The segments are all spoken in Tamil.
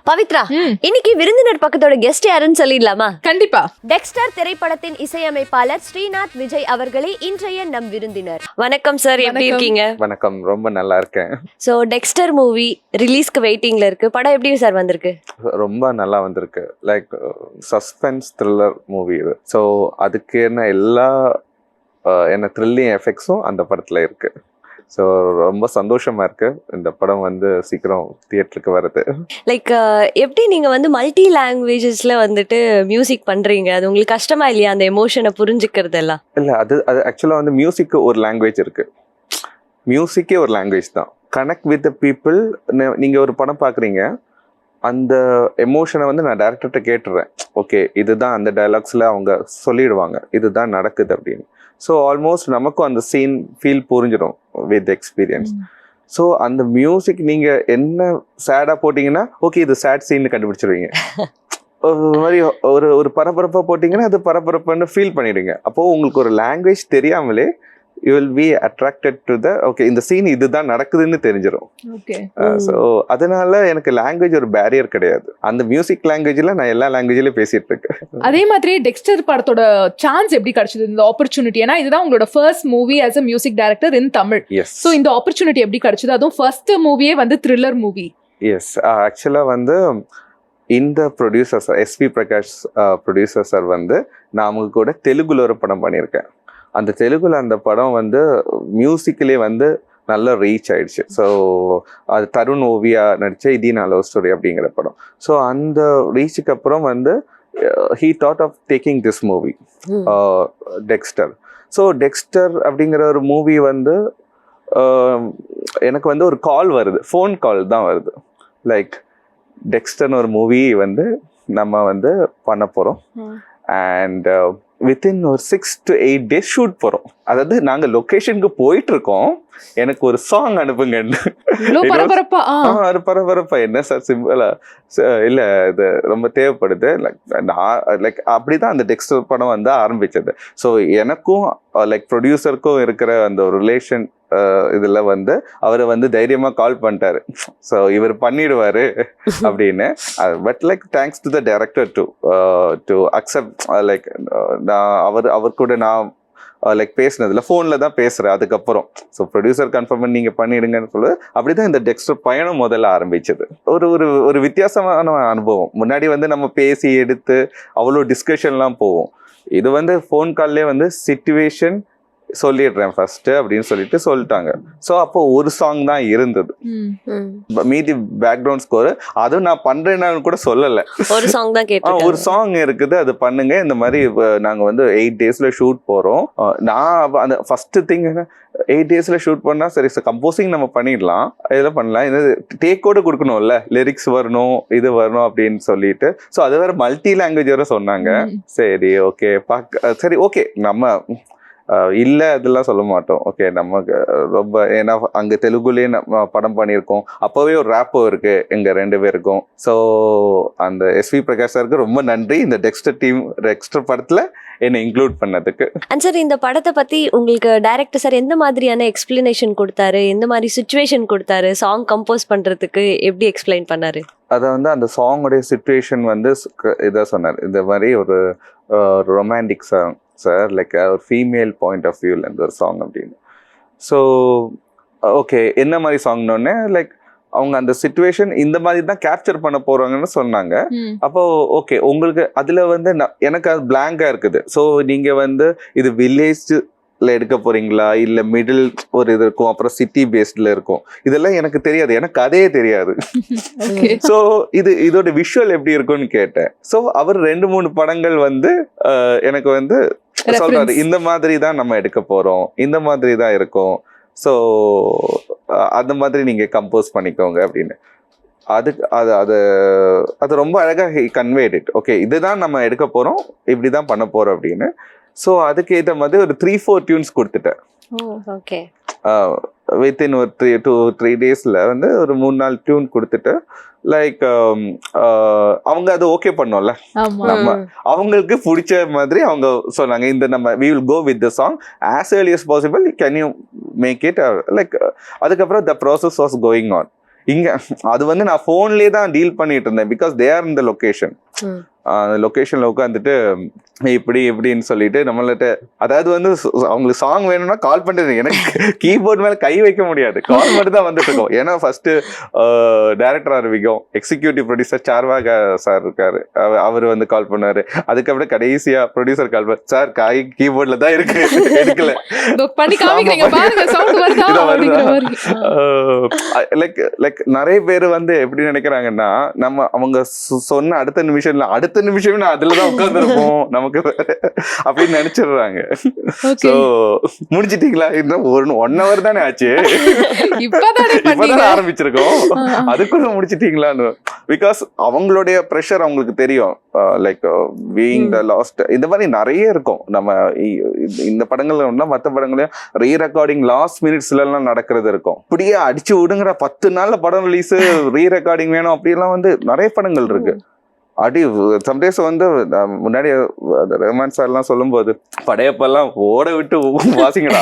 பவித்ரா, இன்னைக்கு விருந்தினர் பக்கத்தோட கெஸ்ட் யாருன்னு சொல்லிடலாமா? கண்டிப்பா. டெக்ஸ்டர் திரைப்படத்தின் இசையமைப்பாளர் ஸ்ரீநாத் விஜய் அவர்களே இன்றைய நம் விருந்தினர். வணக்கம் சார், எப்படி இருக்கீங்க? வணக்கம், ரொம்ப நல்லா இருக்கேன். சோ டெக்ஸ்டர் மூவி ரிலீஸ்க்கு வெயிட்டிங்ல இருக்கு. படம் எப்படி சார் வந்திருக்கு? ரொம்ப நல்லா வந்திருக்கு. லைக் சஸ்பென்ஸ் த்ரில்லர் மூவி இது. ஸோ அதுக்கு எல்லா என்ன த்ரில்லிங் எஃபெக்ட்ஸும் அந்த படத்துல இருக்கு. ஸோ ரொம்ப சந்தோஷமா இருக்கு இந்த படம் சீக்கிரம் தியேட்டருக்கு வருது. லைக் எப்படி நீங்க மல்டி லாங்குவேஜஸ்ல மியூசிக் பண்றீங்க? அது உங்களுக்கு கஷ்டமா இல்லையா அந்த எமோஷனை புரிஞ்சுக்கிறது எல்லாம்? இல்லை, அது ஆக்சுவலாக மியூசிக்கு ஒரு லாங்குவேஜ் இருக்கு. மியூசிக்கே ஒரு லாங்குவேஜ் தான். Connect with the people. நீங்கள் ஒரு படம் பார்க்குறீங்க, அந்த எமோஷனை நான் டேரக்டர்கிட்ட கேட்டுறேன். ஓகே, இதுதான் அந்த டைலாக்ஸில் அவங்க சொல்லிடுவாங்க, இதுதான் நடக்குது அப்படின்னு. ஸோ ஆல்மோஸ்ட் நமக்கும் அந்த சீன் ஃபீல் புரிஞ்சிடும் வித் எக்ஸ்பீரியன்ஸ். ஸோ அந்த மியூசிக் நீங்கள் என்ன சேடாக போட்டிங்கன்னா ஓகே இது சேட் சீன்னு கண்டுபிடிச்சிருவீங்க. ஒரு மாதிரி ஒரு பரபரப்பாக போட்டிங்கன்னா அது பரபரப்புன்னு ஃபீல் பண்ணிடுங்க. அப்போது உங்களுக்கு ஒரு லாங்குவேஜ் தெரியாமலே you will be attracted to the okay இந்த சீன் இதுதான் நடக்குதுன்னு தெரிஞ்சிடும். ஸோ அதனால எனக்கு லாங்குவேஜ் ஒரு பேரியர் கிடையாது. அந்த மியூசிக் லாங்குவேஜ்ல நான் எல்லா லாங்குவேஜ்லயும் பேசிட்டு இருக்கேன். அதே மாதிரி டெக்ஸ்டர் படத்தோட சான்ஸ் எப்படி கிடைச்சது, இந்த ஆப்பர்ச்சுனிட்டி? ஏன்னா இதுதான் உங்களோட first movie as a music director in Tamil. So இந்த ஆப்பர்ச்சுனிட்டி எப்படி கிடைச்சது? அதுவும் ஃபர்ஸ்ட் மூவியே த்ரில்லர் மூவி. எஸ், ஆக்சுவலா இந்த producer sir SV Prakash producer sir நான் அவங்க கூட தெலுங்குல ஒரு படம் பண்ணியிருக்கேன். அந்த தெலுங்குல அந்த படம் மியூசிக்கலே நல்ல ரீச் ஆயிடுச்சு. ஸோ அது தருண் ஓவியா நடிச்ச இதே நான் லவ் ஸ்டோரி அப்படிங்கிற படம். ஸோ அந்த ரீச்சுக்கு அப்புறம் he thought of taking this movie Dexter. So Dexter அப்படிங்கிற ஒரு மூவி எனக்கு ஒரு கால் வருது, ஃபோன் கால் தான் வருது. லைக் டெக்ஸ்டர்னு ஒரு மூவி நம்ம பண்ண போகிறோம் அண்ட் வித்தின் ஒரு 6 to 8 days ஷூட் போகிறோம். அதாவது நாங்கள் லொக்கேஷனுக்கு போயிட்டு இருக்கோம், எனக்கு ஒரு சாங் அனுப்புங்கன்னு. பரபரப்பா என்ன சார் சிம்பிளா இல்லை, இது ரொம்ப தேவைப்படுது. லைக் அப்படிதான் அந்த டெக்ஸ்டர் படம் ஆரம்பிச்சது. ஸோ எனக்கும் லைக் ப்ரொடியூசருக்கும் இருக்கிற அந்த ஒரு ரிலேஷன் இதுல அவரை தைரியமா கால் பண்ணிட்டாரு. ஸோ இவர் பண்ணிடுவாரு அப்படின்னு. But like thanks to the director to accept. Like நான் அவர் கூட நான் லைக் பேசினதுல ஃபோன்ல தான் பேசுறேன் அதுக்கப்புறம். ஸோ ப்ரொடியூசர் கன்ஃபார்ம் பண்ணி நீங்க பண்ணிடுங்கன்னு சொல்லு. அப்படிதான் இந்த டெக்ஸ்டர் பயணம் முதல்ல ஆரம்பிச்சது. ஒரு வித்தியாசமான அனுபவம். முன்னாடி நம்ம பேசி எடுத்து அவ்வளோ டிஸ்கஷன்லாம் போவோம். இது ஃபோன் கால்லே சிச்சுவேஷன் சொல்லிடுறேன் ஃபர்ஸ்ட் அப்படின்னு சொல்லிட்டாங்க. ஸோ அப்போ ஒரு சாங் தான் இருந்தது, மீதி பேக்ரவுண்ட் ஸ்கோர் அதுவும் நான் பண்றேன்னு கூட சொல்லலை. ஒரு சாங் தான் கேட்டேன். ஒரு சாங் இருக்குது, அது பண்ணுங்க. இந்த மாதிரி நாங்க 8 daysல ஷூட் போறோம். நான் அந்த ஃபர்ஸ்ட் திங் 8 daysல ஷூட் பண்ணா சரி, கம்போசிங் நம்ம பண்ணிடலாம், இதெல்லாம் பண்ணலாம். இது டேக்கோட கொடுக்கணும்ல, லிரிக்ஸ் வரணும், இது வரணும் அப்படின்னு சொல்லிட்டு. ஸோ அது வேற மல்டி லாங்குவேஜ் வேற சொன்னாங்க. சரி ஓகே சரி ஓகே நம்ம இல்லை அதெல்லாம் சொல்ல மாட்டோம். ஓகே நமக்கு ரொம்ப, ஏன்னா அங்கே தெலுங்குலேயே நம்ம படம் பண்ணியிருக்கோம். அப்போவே ஒரு ரேப்போ இருக்கு எங்கள் 2 பேருக்கும். ஸோ அந்த எஸ்வி பிரகாஷ் சாருக்கு ரொம்ப நன்றி இந்த டெக்ஸ்டர் படத்தில் என்னை இன்க்ளூட் பண்ணதுக்கு. அண்ட் சார், இந்த படத்தை பற்றி உங்களுக்கு டைரக்டர் சார் எந்த மாதிரியான எக்ஸ்பிளனேஷன் கொடுத்தாரு, எந்த மாதிரி சுச்சுவேஷன் கொடுத்தாரு, சாங் கம்போஸ் பண்ணுறதுக்கு எப்படி எக்ஸ்பிளைன் பண்ணாரு? அதை அந்த சாங்கோடைய சுச்சுவேஷன் இதாக சொன்னார். இந்த மாதிரி ஒரு ரொமான்டிக் சாங் சார், லைக் ஒரு ஃபீமேல் பாயிண்ட் ஆஃப் வியூலேருந்து ஒரு சாங் அப்படின்னு. ஸோ ஓகே என்ன மாதிரி சாங்னோடனே லைக் அவங்க அந்த சிச்சுவேஷன் இந்த மாதிரி தான் கேப்சர் பண்ண போறாங்கன்னு சொன்னாங்க. அப்போ ஓகே உங்களுக்கு அதுல எனக்கு அது பிளாங்கா இருக்குது. ஸோ நீங்க இது வில்லேஜ் எடுக்க போறீங்களா இல்ல மிடில் ஒரு இது இருக்கும், அப்புறம் சிட்டி பேஸ்ட்ல இருக்கும், இதெல்லாம் எனக்கு தெரியாது, எனக்கு கதையே தெரியாது. ஸோ இதோட விஷுவல் எப்படி இருக்கும்னு கேட்டேன். ஸோ அவர் 2-3 படங்கள் எனக்கு சொல்றாரு, இந்த மாதிரி தான் நம்ம எடுக்க போறோம், இந்த மாதிரி தான் இருக்கும், ஸோ அந்த மாதிரி நீங்க கம்போஸ் பண்ணிக்கோங்க அப்படின்னு. அது ரொம்ப அழகா கன்வேட் இட். ஓகே இதுதான் நம்ம எடுக்க போறோம், இப்படிதான் பண்ண போறோம் அப்படின்னு. ஸோ அதுக்கு ஏற்ற மாதிரி ஒரு 3-4 டியூன்ஸ் கொடுத்துட்டேன். வித்தின் ஒரு 2-3 daysல ஒரு 3-4 டியூன் கொடுத்துட்டு லைக் அவங்க அது ஓகே பண்ணோம்ல, நம்ம அவங்களுக்கு பிடிச்ச மாதிரி அவங்க சொன்னாங்க, இந்த நம்ம we will go with the song as early as possible, can you make it, like அதுக்கப்புறம் the process was going on. இங்க அது வந்து நான் போன்லயே தான் டீல் பண்ணிட்டு இருந்தேன், பிகாஸ் தே ஆர் இந்த லொகேஷன். அந்த லொகேஷன்ல உட்காந்துட்டு இப்படி இப்படின்னு சொல்லிட்டு நம்மள்ட்ட, அதாவது வந்து அவங்களுக்கு சாங் வேணும்னா கால் பண்றது, எனக்கு கீபோர்ட் மேல கை வைக்க முடியாது, கால் மட்டும் தான் வந்துட்டு இருக்கோம். ஏன்னா ஃபர்ஸ்ட் டைரக்டர் ஆரம்பிக்கும், எக்ஸிக்யூட்டிவ் ப்ரொடியூசர் சார்வாக சார் இருக்காரு, அவர் வந்து கால் பண்ணாரு. அதுக்கப்புறம் கடைசியா ப்ரொடியூசர் கால் பண்ண, சார் காய் கீபோர்ட்ல தான் இருக்கு, எடுக்கல. லைக் நிறைய பேர் வந்து எப்படி நினைக்கிறாங்கன்னா, நம்ம அவங்க சொன்ன அடுத்த நிமிஷமே நான் அதுலதான் உட்கார்ந்துருப்போம் நமக்கு அப்படின்னு நினைச்சிடுறாங்க. சோ முடிச்சிட்டீங்களா, இன்னும் 1 hour தானே ஆச்சு, இப்பதான் ஆரம்பிச்சிருக்கோம், அதுக்குள்ள முடிச்சிட்டீங்களான்னு. பிகாஸ் அவங்களுடைய ப்ரெஷர் அவங்களுக்கு தெரியும். லைக் பீயிங் த லாஸ்ட், இந்த மாதிரி நிறைய இருக்கும். நம்ம இந்த படங்கள்ல மற்ற படங்களையும் ரீ ரெக்கார்டிங் லாஸ்ட் மினிட்ஸ்ல எல்லாம் நடக்கிறது இருக்கும். இப்படியே அடிச்சு விடுங்கிற 10 நாள்ல படம் ரிலீஸ், ரீ ரெக்கார்டிங் வேணும் அப்படியெல்லாம் வந்து நிறைய படங்கள் இருக்கு. அடி சம்டைம்ஸ் வந்து முன்னாடி ரஹ்மான் சார் எல்லாம் சொல்லும் போது, படையப்பெல்லாம் ஓட விட்டு வாசிங்கடா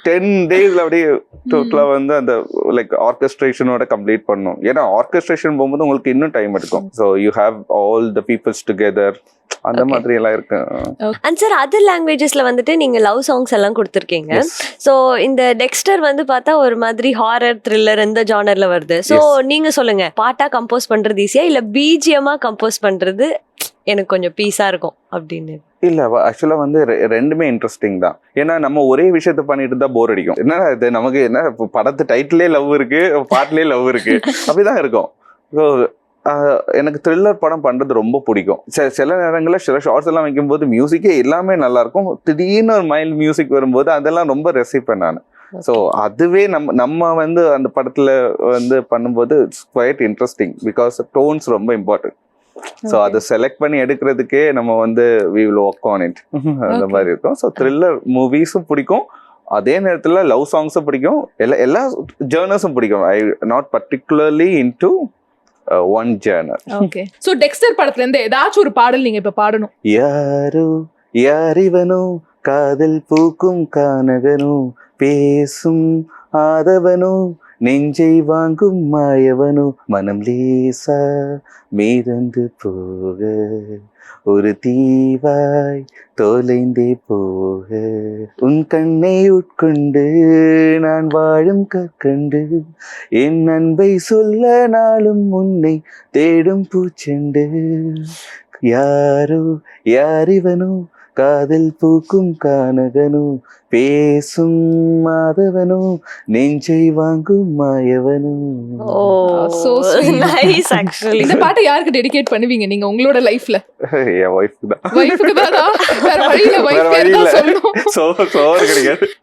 10 days அப்படியே டோட்டலா வந்து அந்த லைக் ஆர்கெஸ்ட்ரேஷனோட கம்ப்ளீட் பண்ணும். ஏன்னா ஆர்கெஸ்ட்ரேஷன் போகும்போது உங்களுக்கு இன்னும் டைம் எடுக்கும். So you have all the peoples together, அந்த மாதிரி எல்லாம் இருக்கு. அண்ட் சார் அதர் லாங்குவேஜஸ்ல வந்துட்டு நீங்க லவ் சாங்ஸ் எல்லாம் கொடுத்துருக்கீங்க. ஸோ இந்த டெக்ஸ்டர் வந்து பார்த்தா ஒரு மாதிரி ஹாரர் த்ரில்லர் இந்த ஜானர்ல வருது. ஸோ நீங்க சொல்லுங்க, பாட்டா கம்போஸ் பண்றது ஈஸியா இல்ல பிஜிஎம்மா கம்போஸ் பண்றது எனக்கு கொஞ்சம் பீஸா இருக்கும் அப்படின்னு? இல்ல ஆக்சுவலா வந்து ரெண்டுமே இன்ட்ரெஸ்டிங் தான். ஏன்னா நம்ம ஒரே விஷயத்த பண்ணிட்டு இருந்தா போர் அடிக்கும். என்ன இது நமக்கு என்ன படத்து டைட்டிலே லவ் இருக்கு, பாட்டிலே லவ் இருக்கு, அப்படிதான் இருக்கும். ஸோ எனக்கு த்ரில்லர் படம் பண்றது ரொம்ப பிடிக்கும். சில நேரங்களில் சில ஷார்ட்ஸ் எல்லாம் வைக்கும்போது மியூசிக்கே எல்லாமே நல்லா இருக்கும், திடீர்னு ஒரு மைல்ட் மியூசிக் வரும்போது அதெல்லாம் ரொம்ப ரசிப்பேன் நான். ஸோ அதுவே நம்ம வந்து அந்த படத்துல வந்து பண்ணும்போது it's quite interesting, because tones ரொம்ப இம்பார்ட்டன்ட். ஸோ அதை செலக்ட் பண்ணி எடுக்கிறதுக்கே நம்ம வந்து we will work on it அந்த மாதிரி இருக்கும். ஸோ த்ரில்லர் மூவிஸும் பிடிக்கும், அதே நேரத்துல லவ் சாங்ஸும் பிடிக்கும், எல்லா ஜேர்னர்ஸும் பிடிக்கும். I not particularly into one genre. Okay. So Dexter படத்துல இருந்து ஏதாச்சும் ஒரு பாடல் நீங்க இப்ப பாடணும். யாரோ யாரிவனோ காதல் பூக்கும் கானகனோ பேசும் ஆதவனோ நெஞ்சை வாங்கும் மாயவனோ மனம் லேசா மீதந்து போக ஒரு தீவாய் தொலைந்தே போக உன் கண்ணை உட்கொண்டு நான் வாழும் கற்கண்டு என் அன்பை சொல்ல நாளும் உன்னை தேடும் பூச்செண்டு யாரோ யாரிவனோ காதல் பூக்கும் கானகனோ பேசும் மாதவனோ நெஞ்சை வாங்கும் மாயவனோ. இந்த பாட்டை யாருக்கு டெடிகேட் பண்ணுவீங்க நீங்க உங்களோட லைஃப்ல? என் ஒய்ஃப்க்கு தான்.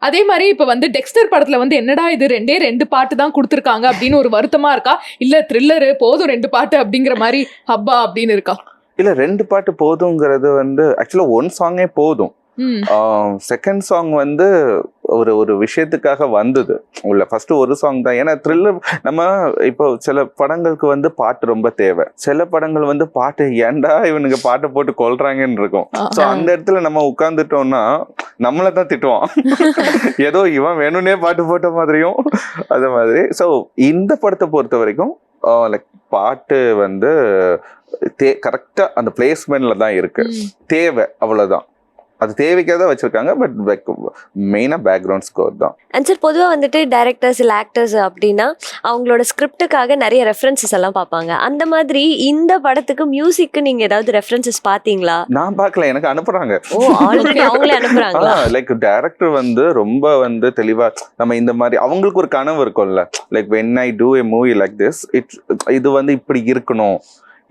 அதே மாதிரி இப்ப வந்து டெக்ஸ்டர் படத்துல வந்து என்னடா இது 2 பாட்டு தான் கொடுத்திருக்காங்க அப்படின்னு ஒரு வருத்தமா இருக்கா, இல்ல த்ரில்லரு போதும் 2 பாட்டு அப்படிங்கிற மாதிரி ஹப்பா அப்படின்னு இருக்கா? இல்ல 2 பாட்டு போதுங்கிறது வந்து ஆக்சுவலா 1 சாங்கே போதும். செகண்ட் சாங் வந்து ஒரு விஷயத்துக்காக வந்தது உள்ள. ஃபர்ஸ்ட் ஒரு சாங் தான். ஏன்னா த்ரில்லர் நம்ம இப்போ சில படங்களுக்கு வந்து பாட்டு ரொம்ப தேவை, சில படங்கள் வந்து பாட்டு ஏன்டா இவனுக்கு பாட்டை போட்டு கொல்றாங்கன்னு இருக்கும். ஸோ அந்த இடத்துல நம்ம உட்கார்ந்துட்டோம்னா நம்மளை தான் திட்டுவான், ஏதோ இவன் வேணும்னே பாட்டு போட்ட மாதிரியும் அது மாதிரி. ஸோ இந்த படத்தை பொறுத்த வரைக்கும் லைக் பாட்டு வந்து கரெக்டா அந்த பிளேஸ்மெண்ட்ல தான் இருக்கு, தேவை அவ்வளவுதான். அது தேவைக்காக தான் வச்சிருக்காங்க, பட் மெயினா பேக்ரவுண்ட் ஸ்கோர் தான். அண்ட் சார் பொதுவாக வந்துட்டு டைரக்டர்ஸ் இல்லை ஆக்டர்ஸ் அப்படின்னா அவங்களோட ஸ்கிரிப்டுக்காக நிறைய ரெஃபரன்சஸ் எல்லாம் பார்ப்பாங்க. அந்த மாதிரி இந்த படத்துக்கு மியூசிக்கு நீங்க ஏதாவது ரெஃபரன்சஸ் பார்த்தீங்களா? நான் பார்க்கல, எனக்கு அனுப்புறாங்க. ஓ ஆல்ரெடி அவங்களே அனுப்புறாங்களா? லைக் டைரக்டர் வந்து ரொம்ப வந்து தெளிவா நம்ம இந்த மாதிரி அவங்களுக்கு ஒரு கனவு இருக்கும்ல, like when I do a movie like this, இது வந்து இப்படி இருக்கணும்,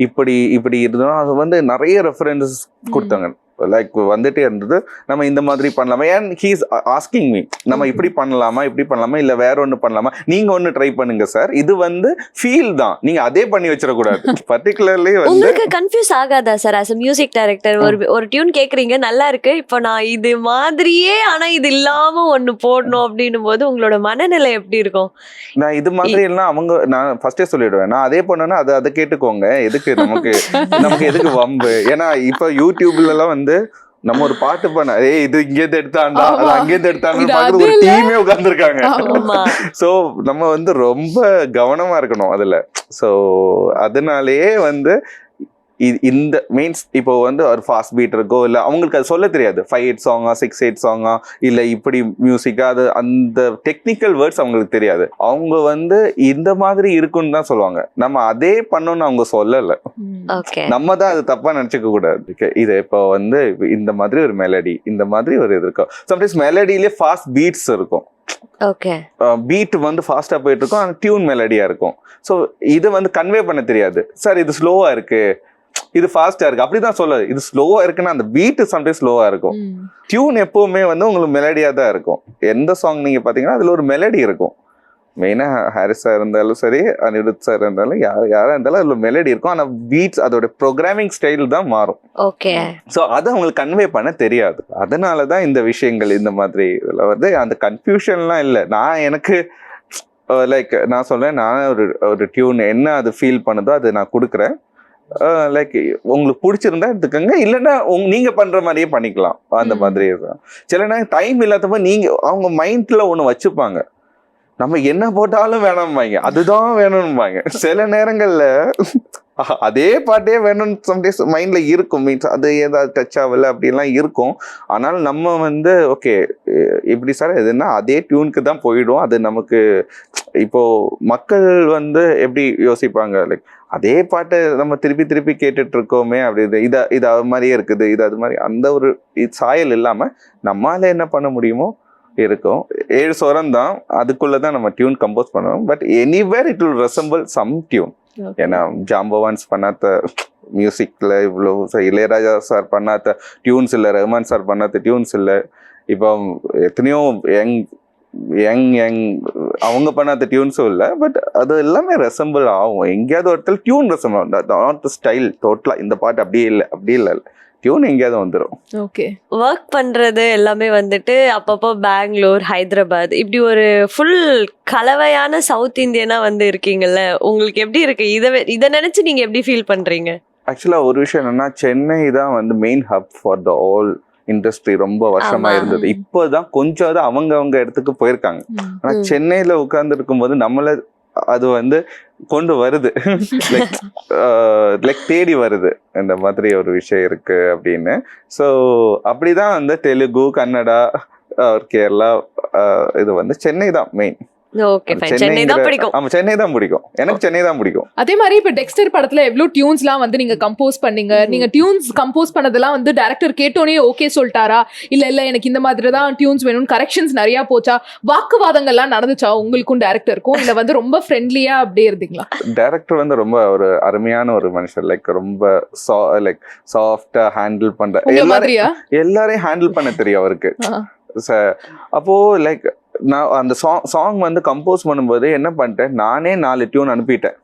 இப்படி இருந்தோம். அது வந்து நிறைய ரெஃபரன்சஸ் கொடுத்தாங்க. லைக் வந்துட்டே இருந்தது, நம்ம இந்த மாதிரி பண்ணலாமா, and he is asking me நம்ம இப்படி பண்ணலாமா இல்ல வேற ஒண்ணு பண்ணலாமா, நீங்க ஒண்ணு ட்ரை பண்ணுங்க சார், இது வந்து ஃபீல் தான், நீங்க அதே பண்ணி வச்சிடக்கூடாது. பர்டிகுலர்லி வந்து உங்களுக்கு கன்ஃபியூஸ் ஆகாதா sir as a music director? ஒரு டியூன் கேக்குறீங்க, நல்லா இருக்கு, இப்போ நான் இது மாதிரியே ஆனா இது இல்லாம ஒண்ணு போடணும் அப்படின்னும் போது உங்களோட மனநிலை எப்படி இருக்கும்? நான் இது மாதிரி எல்லாம் நான் ஃபர்ஸ்டே சொல்லிடுவேன், நான் அதே பண்ணேன்னா அதை கேட்டுக்கோங்க, எதுக்கு நமக்கு எதுக்கு வம்பு. ஏன்னா இப்ப யூடியூப்ல எல்லாம் வந்து நம்ம ஒரு பாட்டு பண்ண இது இங்கேருந்து எடுத்தாண்டா அது ஆமா. அங்கேருந்து எடுத்தாண்டு இது பார்க்கறது ஒரு அது இல்ல. டீமே உட்கார்ந்துருக்காங்க. ஆமா. சோ நம்ம வந்து ரொம்ப கவனமா இருக்கணும் அதுல. சோ அதனாலேயே வந்து இந்த மீன்ஸ் இப்போ வந்து ஒரு ஃபாஸ்ட் பீட் இருக்கோ இல்ல அவங்களுக்கு அது சொல்ல தெரியாது 5/8 சாங்கா 6/8 சாங்கா இல்ல இப்படி மியூசிக்கா அது அந்த டெக்னிக்கல் வேர்ட்ஸ் அவங்களுக்கு தெரியாது. அவங்க வந்து இந்த மாதிரி இருக்குன்னு தான் சொல்லுவாங்க. நம்ம அதே பண்ணணும்னு அவங்க சொல்லல. ஓகே. நம்ம தான் அது தப்பா நினைச்சுக்க கூடாது. இது இப்போ வந்து இந்த மாதிரி ஒரு மெலடி இந்த மாதிரி ஒரு இது இருக்கும். சம்டைம்ஸ் மெலடியிலே ஃபாஸ்ட் பீட்ஸ் இருக்கும். ஓகே. பீட் வந்து ஃபாஸ்டா போயிட்டு இருக்கும் ஆனா டியூன் மெலடியா இருக்கும். ஸோ இது வந்து கன்வே பண்ண தெரியாது. சார் இது ஸ்லோவா இருக்கு இது ஃபாஸ்டா இருக்கு அப்படிதான் சொல்லாது. இது ஸ்லோவா இருக்குன்னா அந்த பீட் சம்டைம்ஸ் ஸ்லோவா இருக்கும். டியூன் எப்பவுமே வந்து உங்களுக்கு மெலடியா தான் இருக்கும். எந்த சாங் நீங்க பாத்தீங்கன்னா அதுல ஒரு மெலடி இருக்கும். மெயினா ஹாரிஸ் சார் இருந்தாலும் சரி அனிருத் சார் இருந்தாலும் யாரா இருந்தாலும் அதுல மெலடி இருக்கும். ஆனா பீட்ஸ் அதோட ப்ரோக்ராமிங் ஸ்டைல் தான் மாறும். ஓகே. ஸோ அதை அவங்களுக்கு கன்வே பண்ண தெரியாது. அதனாலதான் இந்த விஷயங்கள் இந்த மாதிரி இதுல வந்து அந்த கன்ஃபியூஷன்லாம் இல்லை. நான் எனக்கு லைக் நான் சொல்றேன் நான் ஒரு டியூன் என்ன அது ஃபீல் பண்ணுதோ அது நான் கொடுக்குறேன். லைக் உங்களுக்கு பிடிச்சிருந்தா எடுத்துக்கோங்க இல்லைன்னா நீங்க பண்ற மாதிரியே பண்ணிக்கலாம். அந்த மாதிரி இருக்கும். சில நேரம் டைம் இல்லாதப்ப நீங்க அவங்க மைண்ட்ல ஒண்ணு வச்சுப்பாங்க. நம்ம என்ன போட்டாலும் வேணாம்பாங்க அதுதான் வேணும்பாங்க. சில நேரங்கள்ல அதே பாட்டே வேணும்னு சம்டைம்ஸ் மைண்ட்ல இருக்கும். மீன்ஸ் அது ஏதாவது டச் ஆகல அப்படின்லாம் இருக்கும். ஆனாலும் நம்ம வந்து ஓகே இப்படி சார் எதுனா அதே டியூனுக்கு தான் போயிடும். அது நமக்கு இப்போ மக்கள் வந்து எப்படி யோசிப்பாங்க லைக் அதே பாட்டை நம்ம திருப்பி திருப்பி கேட்டுட்டு இருக்கோமே அப்படி இது அது மாதிரியே இருக்குது இது அது மாதிரி அந்த ஒரு சாயல் இல்லாம நம்மளால என்ன பண்ண முடியுமோ இருக்கும். 7 ஸ்வரம் தான் அதுக்குள்ளதான் நம்ம டியூன் கம்போஸ் பண்ணுவோம். But anywhere it will resemble some tune. ஏன்னா ஜாம்பவான்ஸ் பண்ணாத மியூசிக்ல இவ்வளவு இளையராஜா சார் பண்ணாத டியூன்ஸ் இல்லை ரஹ்மான் சார் பண்ணாத டியூன்ஸ் இல்லை. இப்போ எத்தனையோ யங் அவங்க பண்ணாத டியூன்ஸும் இல்லை. பட் அது எல்லாமே ரெசம்பிள் ஆகும். எங்கேயாவது ஒருத்தர் டியூன் ரெசம்பிள் நாட் ஸ்டைல் டோட்டலா இந்த பாட்டு அப்படியே இல்லை டியூன் எங்கேயாவது வந்துடும். ஓகே. ஒர்க் பண்றது எல்லாமே வந்துட்டு அப்பப்போ பெங்களூர் ஹைதராபாத் இப்படி ஒரு ஃபுல் கலவையான சவுத் இந்தியனா வந்து இருக்கீங்கல்ல. உங்களுக்கு எப்படி இருக்கு இதை நினைச்சு நீங்க எப்படி ஃபீல் பண்றீங்க? ஆக்சுவலா ஒரு விஷயம் என்னன்னா சென்னை தான் வந்து main hub for the all industry ரொம்ப வருஷமா இருந்தது. இப்போதான் கொஞ்சம் அவங்க இடத்துக்கு போயிருக்காங்க. ஆனா சென்னையில உட்கார்ந்து இருக்கும்போது நம்மள அது வந்து கொண்டு வருது லைக் தேடி வருது இந்த மாதிரி ஒரு விஷயம் இருக்கு அப்படின்னு. ஸோ அப்படிதான் வந்து தெலுங்கு கன்னடா கேரளா இது வந்து சென்னை தான் மெயின். Okay fine. சென்னை தான் பிடிக்கும். ஆமா சென்னை தான் பிடிக்கும். எனக்கு சென்னை தான் பிடிக்கும். அதே மாதிரி இப்ப டெக்ஸ்டர் படத்துல எவ்வளவு டியூன்ஸ்லாம் வந்து நீங்க கம்போஸ் பண்ணீங்க. நீங்க டியூன்ஸ் கம்போஸ் பண்ணதெல்லாம் வந்து டைரக்டர் கேட்டோனே ஓகே சொல்லிட்டாரா இல்ல எனக்கு இந்த மாதிரி தான் டியூன்ஸ் வேணும்னு கரெக்ஷன்ஸ் நிறைய போச்சா வாக்குவாதங்கள்லாம் நடந்துச்சா உங்களுக்கும் டைரக்டருக்கும் இல்ல வந்து ரொம்ப ஃப்ரெண்ட்லியா அப்படியே இருந்தீங்களா? டைரக்டர் வந்து ரொம்ப ஒரு அருமையான ஒரு மனுஷன். லைக் ரொம்ப லைக் சாஃப்டா ஹேண்டில் பண்ற எல்லாரையும் ஹேண்டில் பண்ண தெரியும் அவருக்கு. அப்போ லைக் நான் அந்த சாங் வந்து கம்போஸ் பண்ணும்போது என்ன பண்ணிட்டேன் நானே 4 டியூன் அனுப்பிட்டேன்.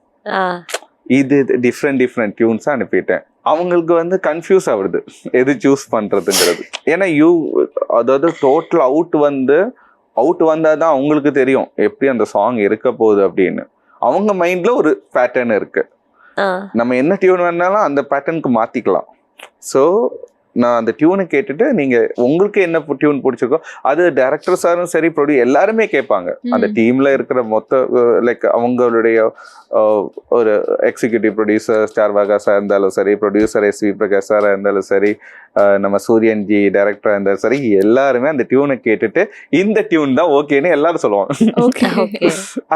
இது டிஃப்ரெண்ட் டியூன்ஸா அனுப்பிட்டேன். அவங்களுக்கு வந்து கன்ஃபியூஸ் ஆகுது எது சூஸ் பண்றதுங்கிறது. ஏன்னா அதாவது டோட்டல் அவுட் வந்தாதான் அவங்களுக்கு தெரியும் எப்படி அந்த சாங் இருக்க போகுது அப்படின்னு. அவங்க மைண்ட்ல ஒரு பேட்டர்ன் இருக்கு. நம்ம என்ன டியூன் வேணாலும் அந்த பேட்டர்னுக்கு மாத்திக்கலாம். ஸோ நான் அந்த டியூனை கேட்டுட்டு நீங்க உங்களுக்கு என்ன டியூன் பிடிச்சிருக்கோ அது டைரக்டர் சாரும் சரி எல்லாருமே கேட்பாங்க. அந்த டீம்ல இருக்கிற மொத்த லைக் அவங்களுடைய ஒரு எக்ஸிக்யூட்டிவ் ப்ரொடியூசர் ஸ்டார்வாகா சார் இருந்தாலும் சரி ப்ரொடியூசர் SV பிரகாஷ் சாரா இருந்தாலும் சரி நம்ம சூரியன் ஜி டைரக்டரா இருந்தாலும் சரி எல்லாருமே அந்த டியூனை கேட்டுட்டு இந்த டியூன் தான் ஓகேன்னு எல்லாரும் சொல்லுவாங்க.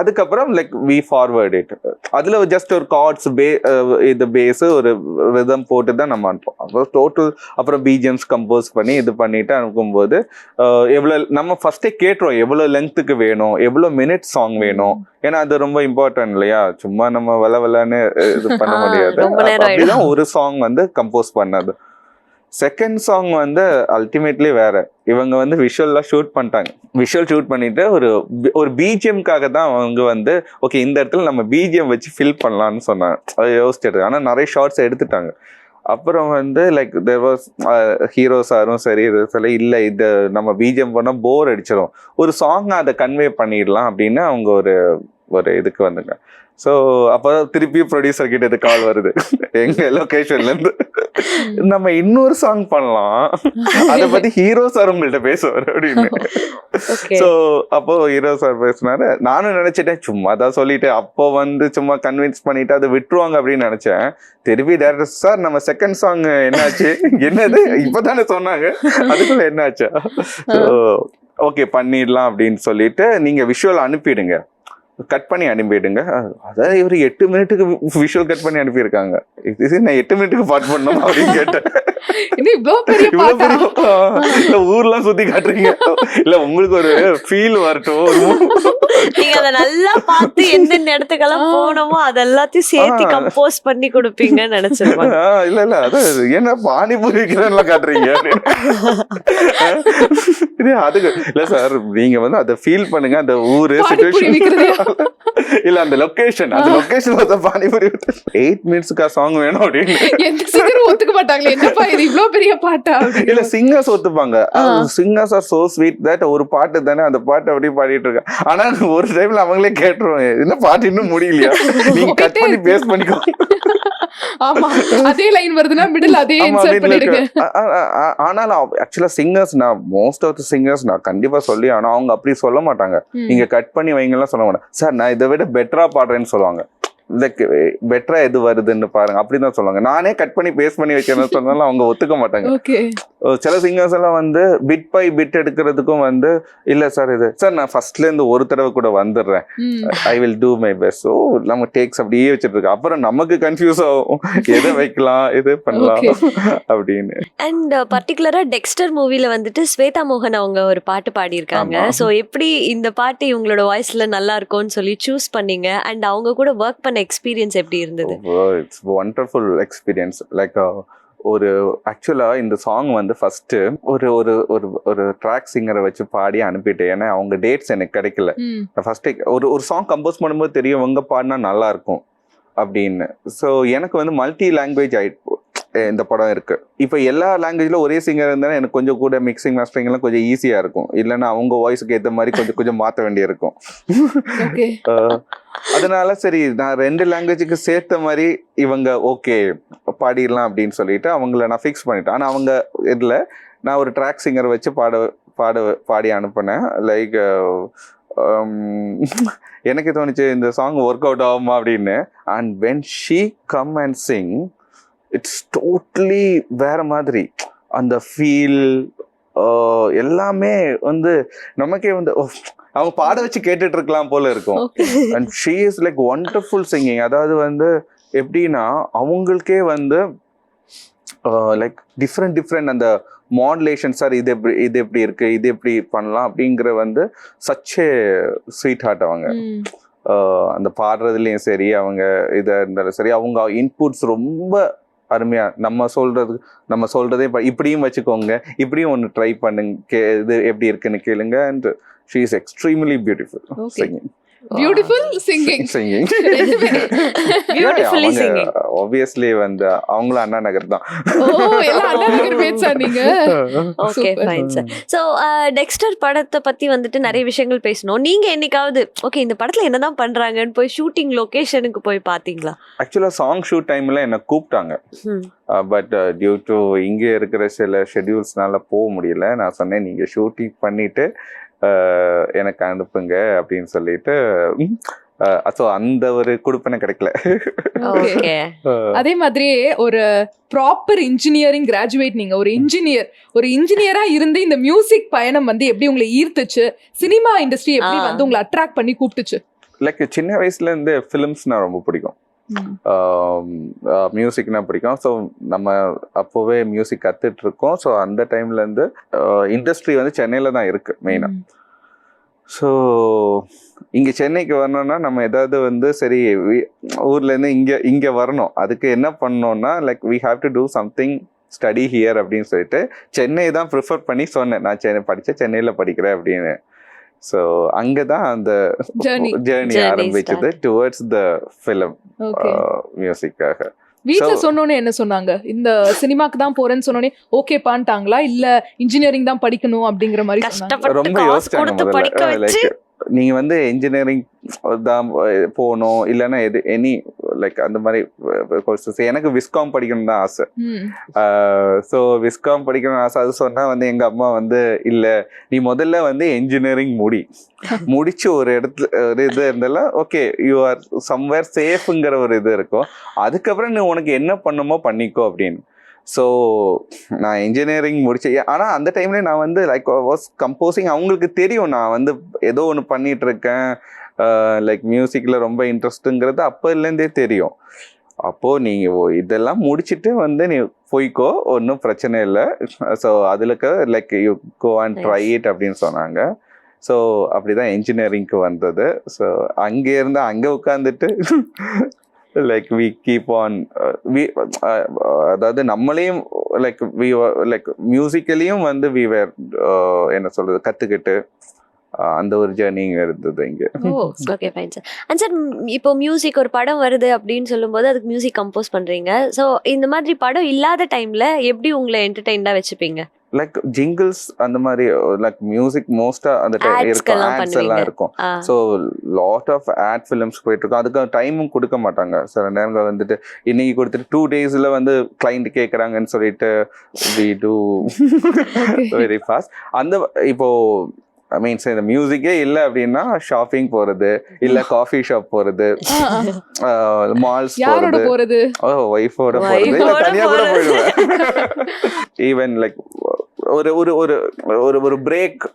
அதுக்கப்புறம் லைக் வி ஃபார்வர்ட் இட். அதுல ஜஸ்ட் ஒரு கார்ட்ஸ் இது பேஸ் ஒரு ரிதம் போட்டு தான் நம்ம அனுப்போம். அப்புறம் டோட்டல் அப்புறம் பிஜிஎம்ஸ் கம்போஸ் பண்ணி இது பண்ணிட்டு அனுப்பும்போது எவ்வளவு நம்ம ஃபர்ஸ்டே கேட்டுருவோம் எவ்வளவு லெங்க்த்துக்கு வேணும் எவ்வளவு மினிட் சாங் வேணும். ஏன்னா அது ரொம்ப இம்பார்ட்டன்ட் இல்லையா? சும்மா நம்ம வளவலன்னு இது பண்ண முடியாது. அப்படிதான் ஒரு சாங் வந்து கம்போஸ் பண்ணது. செகண்ட் சாங் வந்து அல்டிமேட்லி வேற. இவங்க வந்து விஷுவல்லாம் ஷூட் பண்ணிட்டாங்க. விஷுவல் ஷூட் பண்ணிட்டு ஒரு பிஜிஎம்காக தான் அவங்க வந்து ஓகே இந்த இடத்துல நம்ம பிஜிஎம் வச்சு ஃபில் பண்ணலாம்னு சொன்னாங்க. அதை யோசிச்சுட்டு ஆனா நிறைய ஷார்ட்ஸ் எடுத்துட்டாங்க. அப்புறம் வந்து லைக் தேர் வாஸ் ஹீரோ சாரும் சரி இல்லை இது நம்ம பிஜிஎம் பண்ணால் போர் அடிச்சிடும் ஒரு சாங் அதை கன்வே பண்ணிடலாம் அப்படின்னு அவங்க ஒரு இதுக்கு வந்துங்க. ஸோ அப்போ திருப்பி ப்ரொடியூசர் கிட்ட இது கால் வருது எங்க லொகேஷன்ல இருந்து நம்ம இன்னொரு சாங் பண்ணலாம், அத பத்தி ஹீரோ சார் உங்கள்ட்ட பேசுவாரு அப்படின்னு. Okay. சோ அப்போ ஹீரோ சார் பேசினாரு. நானும் நினைச்சிட்டேன் சும்மா தான் சொல்லிட்டு, அப்போ வந்து சும்மா கன்வின்ஸ் பண்ணிட்டு அதை விட்டுருவாங்க அப்படின்னு நினைச்சேன். திருப்பி டேரக்டர் சார் நம்ம செகண்ட் சாங் என்னாச்சு, என்னது இப்பதானே சொன்னாங்க, அதுக்குள்ள என்னாச்சு, ஓகே பண்ணிடலாம் அப்படின்னு சொல்லிட்டு நீங்க விஷுவல் அனுப்பிடுங்க, கட் பண்ணி அனுப்பிடுங்க. அதாவது இவர் 8 மினிட்டுக்கு விஷுவல் கட் பண்ணி அனுப்பியிருக்காங்க. இது நான் 8 மினிட்டுக்கு பாட் பண்ணணும் அப்படின்னு கேட்டேன். இல்ல ஊர்லாம் சுத்தி காட்டுறீங்க, இல்ல உங்களுக்கு ஒரு ஃபீல் வரட்டும், நீங்க அத நல்லா பார்த்து எந்தெந்த இடத்துக்கெல்லாம் போனோமோ அதெல்லாத்தையும் சேர்த்து கம்போஸ் பண்ணி கொடுப்பீங்கன்னு நினைச்சிருப்பாங்க. இல்ல இல்ல அது என்ன பானிபூரி விற்கிறேன்லாம் காட்டுறீங்க. அதுக்கு இல்ல சார், நீங்க வந்து அதை ஃபீல் பண்ணுங்க, அந்த ஊரு சிச்சுவேஷன், இல்ல அந்த லொகேஷன், அந்த லொகேஷன்ல பானிபூரி 8 மினிட்ஸ்க்கா சாங் வேணும் அப்படின்னு எந்த சிங்கரும் ஒத்துக்க மாட்டாங்களே, என்னப்பா இது இவ்வளவு பெரிய பாட்டா? இல்ல சிங்கர்ஸ் ஒத்துப்பாங்க, singers are so sweet that ஒரு பாட்டு தானே, அந்த பாட்டு அப்படியே பாடிட்டு இருக்க. ஆனா ஒரு டைம்ல அவங்களே கேட்டுருவாங்க, என்ன பாட்டு இன்னும் முடியலையா, நீங்க கட் பண்ணி பேஸ்ட் பண்ணிக்கோ. ஆமா, அதே லைன் வருதுன்னா மிடில் அதே இன்சர்ட் பண்ணிருங்க. ஆனாலும் ஆக்சுவலா சிங்கர்ஸ், நான் மோஸ்ட் ஆஃப் தி சிங்கர்ஸ் நான் கண்டிப்பா சொல்லி, ஆனா அவங்க அப்படி சொல்ல மாட்டாங்க, நீங்க கட் பண்ணி வைங்கலாம் சொல்ல மாட்டாங்க. சார் நான் இதை விட பெட்டரா பாடுறேன்னு சொல்லுவாங்க, பெட்டரா எது வருதுன்னு பாருங்க அப்படிதான் சொல்லுவாங்க. நானே கட் பண்ணி பேஸ்ட் பண்ணி வைக்கிறேன்னு சொன்னாலும் அவங்க ஒத்துக்க மாட்டாங்க. சில சிங்கர்ஸ் எல்லாம் வந்து பிட் பை பிட் எடுக்கிறதுக்கும் வந்து, இல்ல சார் இது சார் நான் ஃபர்ஸ்ட்ல இருந்து ஒரு தடவை கூட வந்துடுறேன், I will do my best. So நம்ம டேக்ஸ் அப்படியே வச்சுட்டு இருக்கோம், அப்புறம் நமக்கு கன்ஃபியூஸ் ஆகும் எதை வைக்கலாம் எது பண்ணலாம் அப்படின்னு. அண்ட் பர்டிகுலரா டெக்ஸ்டர் மூவில வந்துட்டு ஸ்வேதா மோகன் அவங்க ஒரு பாட்டு பாடியிருக்காங்க. ஸோ எப்படி இந்த பாட்டு இவங்களோட வாய்ஸ்ல நல்லா இருக்கும்னு சொல்லி சூஸ் பண்ணீங்க, அண்ட் அவங்க கூட ஒர்க் பண்ண எக்ஸ்பீரியன்ஸ் எப்படி இருந்தது? It's wonderful experience. லைக் ஒரு ஆக்சுவலா இந்த சாங் வந்து ஃபர்ஸ்ட் ஒரு ஒரு ஒரு ஒரு ட்ராக் சிங்கரை வச்சு பாடி அனுப்பிட்டேன். ஏன்னா அவங்க டேட்ஸ் எனக்கு கிடைக்கல. ஃபர்ஸ்ட் ஒரு சாங் கம்போஸ் பண்ணும்போது தெரியும் இவங்க பாடினா நல்லா இருக்கும் அப்படின்னு. ஸோ எனக்கு வந்து மல்டி லாங்குவேஜ் ஆயிட்டு இந்த படம் இருக்கு. இப்போ எல்லா லாங்குவேஜ்ல ஒரே சிங்கர் இருந்தாலும் எனக்கு கொஞ்சம் கூட மிக்சிங் மாஸ்டரிங் எல்லாம் கொஞ்சம் ஈஸியா இருக்கும். இல்லைன்னா அவங்க வாய்ஸுக்கு ஏற்ற மாதிரி கொஞ்சம் கொஞ்சம் மாற்ற வேண்டியிருக்கும். அதனால சரி நான் 2 லாங்குவேஜுக்கு சேர்த்த மாதிரி இவங்க ஓகே பாடிடலாம் அப்படின்னு சொல்லிட்டு அவங்கள நான் ஃபிக்ஸ் பண்ணிட்டேன். ஆனால் அவங்க இதில் நான் ஒரு ட்ராக் சிங்கர் வச்சு பாடி அனுப்பினேன். லைக் எனக்கு தோணுச்சு இந்த சாங் ஒர்க் அவுட் ஆகுமா அப்படின்னு. And when she come and Singh, it's totally வேற மாதிரி. அந்த ஃபீல் எல்லாமே வந்து நமக்கே வந்து அவங்க பாட வச்சு கேட்டுட்டு இருக்கலாம் போல இருக்கும். And she is like wonderful singing. அதாவது வந்து எப்படின்னா அவங்களுக்கே வந்து லைக் டிஃப்ரெண்ட் அந்த மாடுலேஷன், சார் இது எப்படி இருக்கு, இது எப்படி பண்ணலாம் அப்படிங்கிற வந்து சச்சே ஸ்வீட் ஹார்ட் அவங்க. அந்த பாடுறதுலயும் சரி, அவங்க இதை இருந்தாலும் சரி, அவங்க இன்புட்ஸ் ரொம்ப அருமையா. நம்ம சொல்றதே இப்படியும் வச்சுக்கோங்க, இப்படியும் ஒன்று ட்ரை பண்ணுங்க, இது எப்படி இருக்குன்னு கேளுங்க. And she is extremely beautiful singing. Beautiful singing. Beautifully singing. Obviously வந்து அவங்களும் அண்ணா நகர் தான். எல்லாம் அண்ணா நகர் பேச்சா நீங்க? Okay fine sir. So Dexter படத்தை பத்தி வந்துட்டு நிறைய விஷயங்கள் பேசணும். நீங்க என்னைக்காவது ஓகே இந்த படத்துல என்னதான் பண்றாங்கன்னு போய் ஷூட்டிங் லொகேஷனுக்கு போய் பாத்தீங்களா? ஆக்சுவலா சாங் ஷூட் டைம்ல என்ன கூப்பிட்டாங்க. பட் டியூ டு இங்கே இருக்கிற சில ஷெட்யூல்ஸ்னால போக முடியல. நான் சொன்னேன் நீங்க ஷூட்டிங் பண்ணிட்டு எனக்கு அனுப்புங்க அப்படின்னு சொல்லிட்டு. அந்த ஒரு கொடுப்பனை கிடைக்கல. அதே மாதிரியே ஒரு ப்ராப்பர் இன்ஜினியரிங் கிராஜுவேட், நீங்க ஒரு இன்ஜினியரா இருந்து இந்த மியூசிக் பயணம் வந்து எப்படி உங்களை ஈர்த்துச்சு, சினிமா இண்டஸ்ட்ரி எப்படி வந்து உங்களை அட்ராக்ட் பண்ணி கூப்பிட்டுச்சு? லைக் சின்ன வயசுல இருந்து ஃபிலிம்ஸ்னா ரொம்ப பிடிக்கும், மியூசிக்னா பிடிக்கும். ஸோ நம்ம அப்போவே மியூசிக் கற்றுட்டு இருக்கோம். ஸோ அந்த டைம்லேருந்து இண்டஸ்ட்ரி வந்து சென்னையில் தான் இருக்குது மெயினாக. ஸோ இங்கே சென்னைக்கு வரணும்னா நம்ம ஏதாவது வந்து சரி ஊர்லேருந்து இங்கே வரணும். அதுக்கு என்ன பண்ணோன்னா like we have to do something study here அப்படின்னு சொல்லிட்டு சென்னை தான் ப்ரிஃபர் பண்ணி சொன்னேன். நான் சென்னையில் படிக்கிறேன் அப்படின்னு. ஸோ அங்கதான் அந்த ஜேர்னி ஆரம்பிச்சது டுவர்ட்ஸ் த ஃபிலிம் மியூசிக்காக. வீட்ல சொன்னோனே என்ன சொன்னாங்க? இந்த சினிமாக்கு தான் போறேன்னு சொன்னோனே ஓகே பண்ணிட்டாங்களா, இல்ல இன்ஜினியரிங் தான் படிக்கணும் அப்படிங்கிற மாதிரி? ரொம்ப யோசிச்சாங்க முதல்ல. லைக் நீங்க வந்து இன்ஜினியரிங் தான் போகணும், இல்லைன்னா எனி லைக் அந்த மாதிரி கோர்சஸ். எனக்கு விஸ்காம் படிக்கணும் தான் ஆசை. ஸோ விஸ்காம் படிக்கணும்னு ஆசை. அது சொன்னால் வந்து எங்கள் அம்மா வந்து இல்லை நீ முதல்ல வந்து என்ஜினியரிங் முடிச்சு ஒரு இடத்துல ஒரு இது இருந்தாலும் ஓகே யூ ஆர் சம்வேர் சேஃப்ங்கிற ஒரு இது இருக்கும். அதுக்கப்புறம் நீ உனக்கு என்ன பண்ணுமோ பண்ணிக்கோ அப்படின்னு. ஸோ நான் இன்ஜினியரிங் முடிச்சேன். ஆனால் அந்த டைம்லேயே நான் வந்து லைக் வாஸ் கம்போசிங். அவங்களுக்கு தெரியும் நான் வந்து ஏதோ ஒன்று பண்ணிட்டு இருக்கேன், லைக் மியூசிக்கில் ரொம்ப இன்ட்ரெஸ்ட்டுங்கிறது அப்போலேருந்தே தெரியும். அப்போது நீங்கள் இதெல்லாம் முடிச்சுட்டு வந்து நீ போய்க்கோ, ஒன்றும் பிரச்சனை இல்லை. ஸோ அதில் like you go and try it அப்படின்னு சொன்னாங்க. ஸோ அப்படி தான் இன்ஜினியரிங்க்கு வந்தது. ஸோ அங்கேருந்து அங்கே உட்காந்துட்டு லைக் வி கீப் ஆன் அதாவது நம்மளையும் லைக் மியூசிக்கலையும் வந்து வி வேர் என்ன சொல்கிறது கற்றுக்கிட்டு அந்த ஒரு ஜேர்னிங் இருந்தது இங்கே. Okay fine sir. And sir இப்போ மியூசிக் ஒரு படம் வருது அப்படின்னு சொல்லும்போது அதுக்கு மியூசிக் கம்போஸ் பண்ணுறீங்க. ஸோ இந்த மாதிரி படம் இல்லாத டைமில் எப்படி உங்களை என்டர்டெயின்டாக வச்சுப்பீங்க? லைக் ஜிங்கிள்ஸ் அந்த மாதிரி லைக் மியூசிக் மோஸ்டா அந்த டைம் இருக்கும், ஆட்ஸ் எல்லாம் இருக்கும். So lot of ad films போயிட்டு இருக்கும். அதுக்கு டைமும் கொடுக்க மாட்டாங்க. சில நேரங்கள் வந்துட்டு இன்னைக்கு கொடுத்துட்டு 2 days வந்து கிளைண்ட் கேட்குறாங்கன்னு சொல்லிட்டு வி டூ வெரி ஃபாஸ்ட். அந்த இப்போ மீன்ஸ் இந்த மியூசிக்கே இல்லை அப்படின்னா ஷாப்பிங் போறது, இல்ல காஃபி ஷாப் போறது, மால்ஸ் போறது, ஒய்ஃபோட போறது, இல்ல தனியா கூட போயிடுவேன். ஈவன் லைக் ஒரு ஒரு ஒரு ஒரு ஒரு break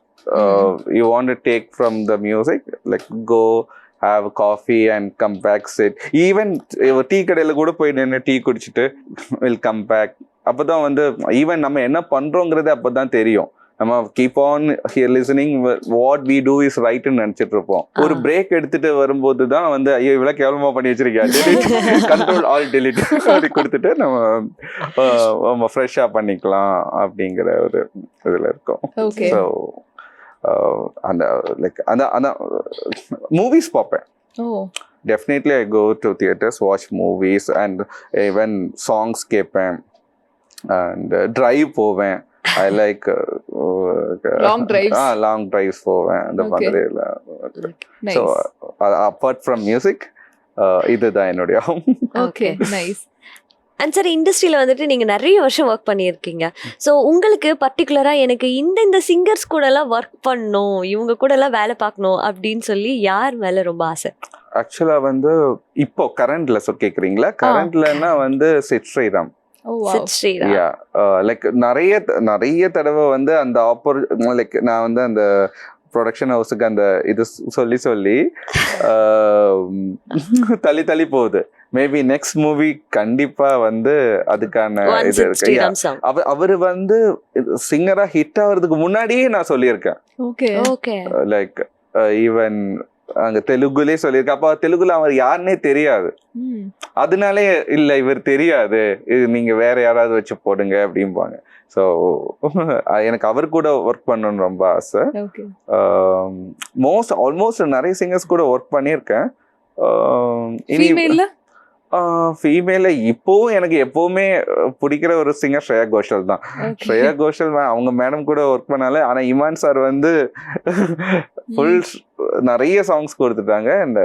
you want to take from the music, like go have coffee and come back, sit. Even tea கடையில் கூட போய் நின்று டீ குடிச்சிட்டு will come back. அப்போதான் வந்து ஈவன் நம்ம என்ன பண்றோங்கிறது அப்போதான் தெரியும். நம்ம keep on here listening what we do is ரைட்னு நினைச்சிட்டு இருப்போம். ஒரு பிரேக் எடுத்துட்டு வரும்போது தான் வந்து ஐயோ இவ்வளவு கேவலமா பண்ணி வச்சிருக்கேன், கண்ட்ரோல் ஆல் டெலிட் அப்படி கொடுத்துட்டு நம்ம ஃப்ரெஷ்ஷா பண்ணிக்கலாம் அப்படிங்கிற ஒரு இதுல இருக்கோம். ஸோ அந்த லைக் அந்த மூவிஸ் பார்ப்பேன். Definitely I go to theatres, watch movies and even songs கேட்பேன் அண்ட் டிரைவ் போவேன். I like long drives போவேன் அந்த மாதிரி எல்லாம். So apart from music இதுதான் என்னுடைய. Okay nice. அண்ட் சார் இண்டஸ்ட்ரியில் வந்துட்டு நீங்கள் நிறைய வருஷம் ஒர்க் பண்ணியிருக்கீங்க. ஸோ உங்களுக்கு பர்டிகுலராக எனக்கு இந்த சிங்கர்ஸ் கூடலாம் ஒர்க் பண்ணணும், இவங்க கூடலாம் வேலை பார்க்கணும் அப்படின்னு சொல்லி யார் மேலே ரொம்ப ஆசை? ஆக்சுவலாக வந்து இப்போ கரண்ட்ல கேட்குறீங்களா? கரண்ட்லன்னா வந்து சித் ஸ்ரீராம். லைக் நிறைய தடவை வந்து அந்த லைக் நான் வந்து அந்த ப்ரொடக்ஷன் ஹவுஸுக்கு அந்த இது சொல்லி தள்ளி போகுது. மேபி நெக்ஸ்ட் மூவி கண்டிப்பா வந்து அதுக்கான இது இருக்கு. அவரு வந்து சிங்கரா ஹிட் ஆகுறதுக்கு முன்னாடியே நான் சொல்லியிருக்கேன். லைக் ஈவன் அங்க தெலுங்குலே சொல்லியிருக்கேன். அப்ப தெலுங்குல அவர் யாருன்னே தெரியாது. அதனாலே இல்ல இவர் தெரியாது, இது நீங்க வேற யாராவது வச்சு போடுங்க அப்படிம்பாங்க. ஸோ எனக்கு அவர் கூட ஒர்க் பண்ணணும்னு ரொம்ப ஆசை. ஆல்மோஸ்ட் நிறைய சிங்கர்ஸ் கூட ஒர்க் பண்ணியிருக்கேன். ஃபீமேல இப்போவும் எனக்கு எப்பவுமே பிடிக்கிற ஒரு சிங்கர் ஸ்ரேயா கோஷல் தான். ஸ்ரேயா கோஷல் அவங்க மேடம் கூட ஒர்க் பண்ணால. ஆனா இமான் சார் வந்து ஃபுல் நிறைய சாங்ஸ் கொடுத்துட்டாங்க. And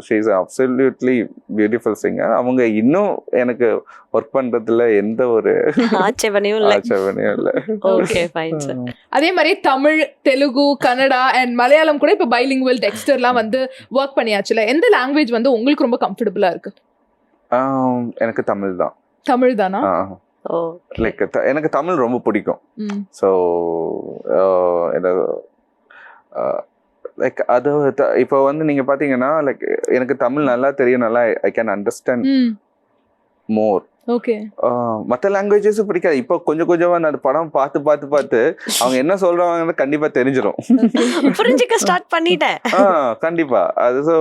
she is absolutely beautiful singer. அவங்க இன்னும் எனக்கு ஒர்க் பண்றதுல எந்த ஒரு ஆட்சேபனையும் இல்லை. அதே மாதிரி தமிழ், தெலுங்கு, கன்னடா அண்ட் மலையாளம் கூட இப்ப பைலிங்குவல் டெக்ஸ்டர்லாம் வந்து ஒர்க் பண்ணியாச்சுல. எந்த லாங்குவேஜ் வந்து உங்களுக்கு ரொம்ப கம்ஃபர்டபுளா இருக்கு? எனக்கு தமிழ் தான். தமிழ் தானா? லைக் எனக்கு தமிழ் ரொம்ப பிடிக்கும். ஸோ லைக் அது இப்போ வந்து நீங்க பாத்தீங்கன்னா லைக் எனக்கு தமிழ் நல்லா தெரியும், நல்லா I can understand more. Okay. மற்ற லாங்குவேஜஸும் பிடிக்காது. இப்போ கொஞ்சமா அந்த படம் பார்த்து அவங்க என்ன சொல்றாங்க கண்டிப்பா தெரிஞ்சிடும். புரிஞ்சுக்க ஸ்டார்ட் பண்ணிட்டேன். கண்டிப்பா அது. ஸோ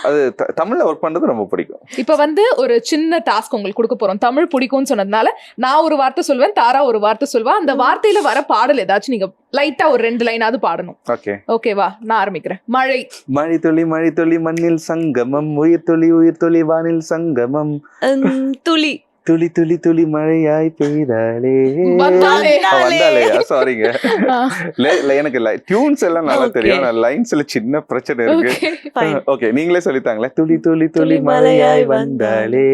அது தமிழ்ல ஒர்க் பண்றது ரொம்ப பிடிக்கும். இப்ப வந்து ஒரு சின்ன டாஸ்க் உங்களுக்கு கொடுக்க போறோம். தமிழ் பிடிக்கும்னு சொன்னதுனால நான் ஒரு வார்த்தை சொல்வேன், தாரா ஒரு வார்த்தை சொல்வா. அந்த வார்த்தையில வர பாடல் ஏதாச்சும் நீங்க லைட்டா ஒரு 2 லைனாவது பாடணும். ஓகேவா? நான் ஆரம்பிக்கிறேன். மழை. மழை துளி மண்ணில் சங்கமம், உயிர் துளி வானில் சங்கமம். துளி துளி துளி துளி மழையாய் பெய்தாலே வந்தாலே. வந்தாலேயா சாரிங்க எனக்கு டியூன்ஸ் எல்லாம் நல்லா Okay. தெரியும் நான் லைன்ஸ்ல சின்ன பிரச்சனை இருக்கு Okay. Fine. ஓகே நீங்களே சொல்லித்தாங்களே துளி துளி துளி துளி மழையாய் மழையாய் வந்தாலே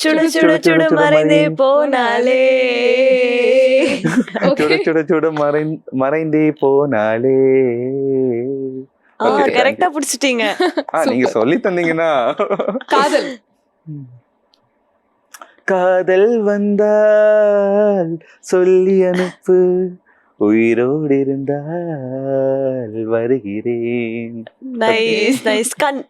சுட சுட சுட மறைந்தே போனாலே சுட Okay. சுட சுட மறைந்தே போனாலே Okay, thank கரெக்டா புடிச்சிட்டீங்க. நீங்க சொல்லி தந்தீங்கன்னா காதல். காதல் வந்தால் சொல்லி அனுப்பு உயிரோடு இருந்தால் வருகிறேன் நைஸ் நைஸ் கண்.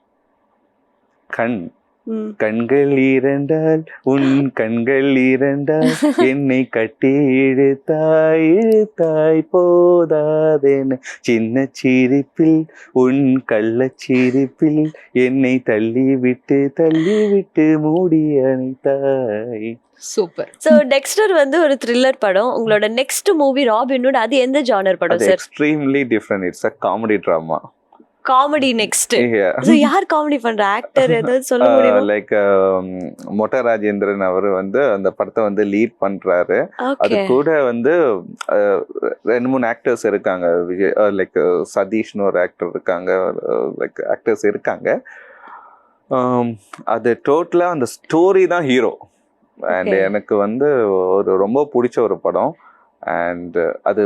கண் ம். கண்கள் இரண்டால் உன் கண்கள் இரண்டால் என்னை கட்டி இழுத்தாய் போதாதென சின்ன சிரிப்பில் உன் கள்ளச்சிரிப்பில் என்னை தள்ளிவிட்டு மூடி அணைத்தாய். சூப்பர். சோ டெக்ஸ்டர் வந்து ஒரு த்ரில்லர் படம். உங்களோட நெக்ஸ்ட் மூவி ராபின்ஹுட், அது எந்த ஜானர் படம் அது sir? Extremely different. It's a comedy drama. Comedy next. So யார் காமெடி பண்ற ஆக்டர் ஏதாவது சொல்ல முடியுமா? லைக் மொட்ட ராஜேந்திரன் அவர் வந்து அந்த படத்தை வந்து லீட் பண்றாரு. அது ஓகே. கூட வந்து 2-3 ஆக்டர்ஸ் இருக்காங்க. விஜய் லைக் சதீஷ்னு ஒரு ஆக்டர் இருக்காங்க. லைக் ஆக்டர்ஸ் இருக்காங்க. அது டோட்டலா அந்த ஸ்டோரி தான் ஹீரோ. And Okay. எனக்கு வந்து ஒரு ரொம்ப பிடிச்ச ஒரு படம். அண்ட் அது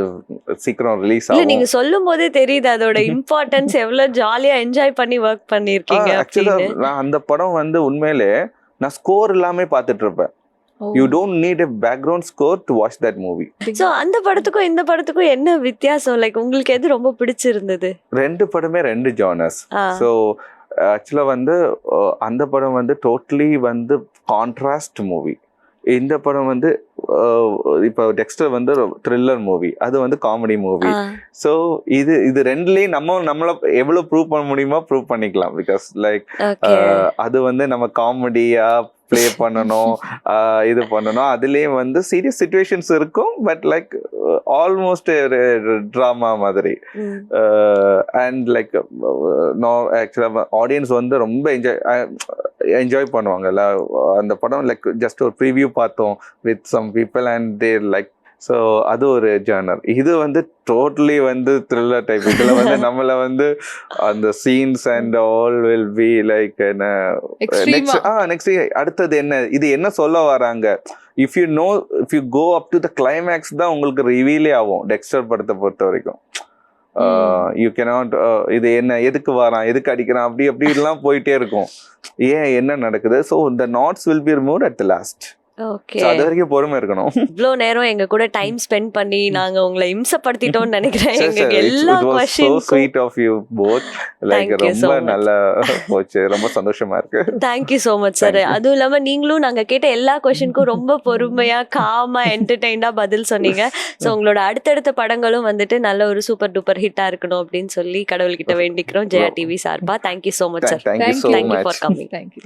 சீக்கிரம் ரிலீஸ் இல்ல ஆகும். நீங்க சொல்லும் போதே தெரியுது அதோட இம்பார்ட்டன்ஸ், எவ்வளவு ஜாலியா என்ஜாய் பண்ணி ஒர்க் பண்ணிருக்கீங்க ஆக்சுவலா அப்படின்னு. நான் அந்த படம் வந்து உண்மையிலே நான் ஸ்கோர் எல்லாமே பார்த்துட்டு இருப்பேன். You don't need a background score to watch that movie. So அந்த படத்துக்கும் இந்த படத்துக்கும் என்ன வித்தியாசம்? லைக் உங்களுக்கு எது ரொம்ப பிடிச்சிருந்தது? ரெண்டு படமே 2 ஜானர்ஸ். ஆ. ஸோ ஆக்சுவலாக வந்து அந்த படம் வந்து டோட்டலி வந்து கான்ட்ராஸ்ட் மூவி. இந்த படம் வந்து இப்போ டெக்ஸ்டர் வந்து த்ரில்லர் மூவி, அது வந்து காமெடி மூவி. ஆ. ஸோ இது ரெண்டுலேயும் நம்மளை எவ்வளோ ப்ரூவ் பண்ண முடியுமோ ப்ரூவ் பண்ணிக்கலாம். Because like okay. அது வந்து நம்ம காமெடியா ப்ளே பண்ணணும், இது பண்ணணும். அதுலேயும் வந்து சீரியஸ் சுச்சுவேஷன்ஸ் இருக்கும், பட் லைக் ஆல்மோஸ்ட் ட்ராமா மாதிரி. ம். அண்ட் லைக் ஆக்சுவலாக ஆடியன்ஸ் வந்து ரொம்ப என்ஜாய் பண்ணுவாங்கல்ல அந்த படம். லைக் ஜஸ்ட் ஒரு ப்ரிவியூ பார்த்தோம் with some people and there like. So அது ஒரு ஜானர். இது வந்து டோட்டலி வந்து த்ரில்லர் டைப். இதில் வந்து நம்மளை வந்து அந்த scenes and all will be like என்ன நெக்ஸ்ட் அடுத்தது என்ன, இது என்ன சொல்ல வராங்க. If you go up to the climax தான் உங்களுக்கு ரிவீலே ஆகும் டெக்ஸ்டர் படத்தை பொறுத்த வரைக்கும். யூ கேனாட் இது என்ன, எதுக்கு வரான், எதுக்கு அடிக்கிறான், அப்படி எல்லாம் போயிட்டே இருக்கும். ஏன் என்ன நடக்குது. So the knots will be removed at the last. Okay. அது வரைக்கும் பொறுமை இருக்கணும். இவ்ளோ நேரம் எங்க கூட டைம் ஸ்பெண்ட் பண்ணி நாங்க உங்களை இம்சப்படுத்திட்டோம்னு நினைக்கிறேன். Sir, எங்களுக்கு it எல்லா was so क्वेश्चंக்கும் sweet of you both. Like Thank you so ரொம்ப much. நல்லா போச்சு. ரொம்ப சந்தோஷமா இருக்கு. Thank you so much sir. Thank you. அதுவும் இல்லாம நீங்களும் நாங்க கேட்ட எல்லா கொஸ்டினுக்கும் ரொம்ப பொறுமையா காமா என்டர்டெயின்டா பதில் சொன்னீங்க. ஸோ உங்களோட அடுத்தடுத்த படங்களும் வந்துட்டு நல்ல ஒரு சூப்பர் டூப்பர் ஹிட்டா இருக்கணும் அப்படின்னு சொல்லி கடவுள்கிட்ட வேண்டிக்கிறோம் ஜெயா டிவி சார்பா. Thank you so much sir. Thank you so Thank you for much. coming. Thank you.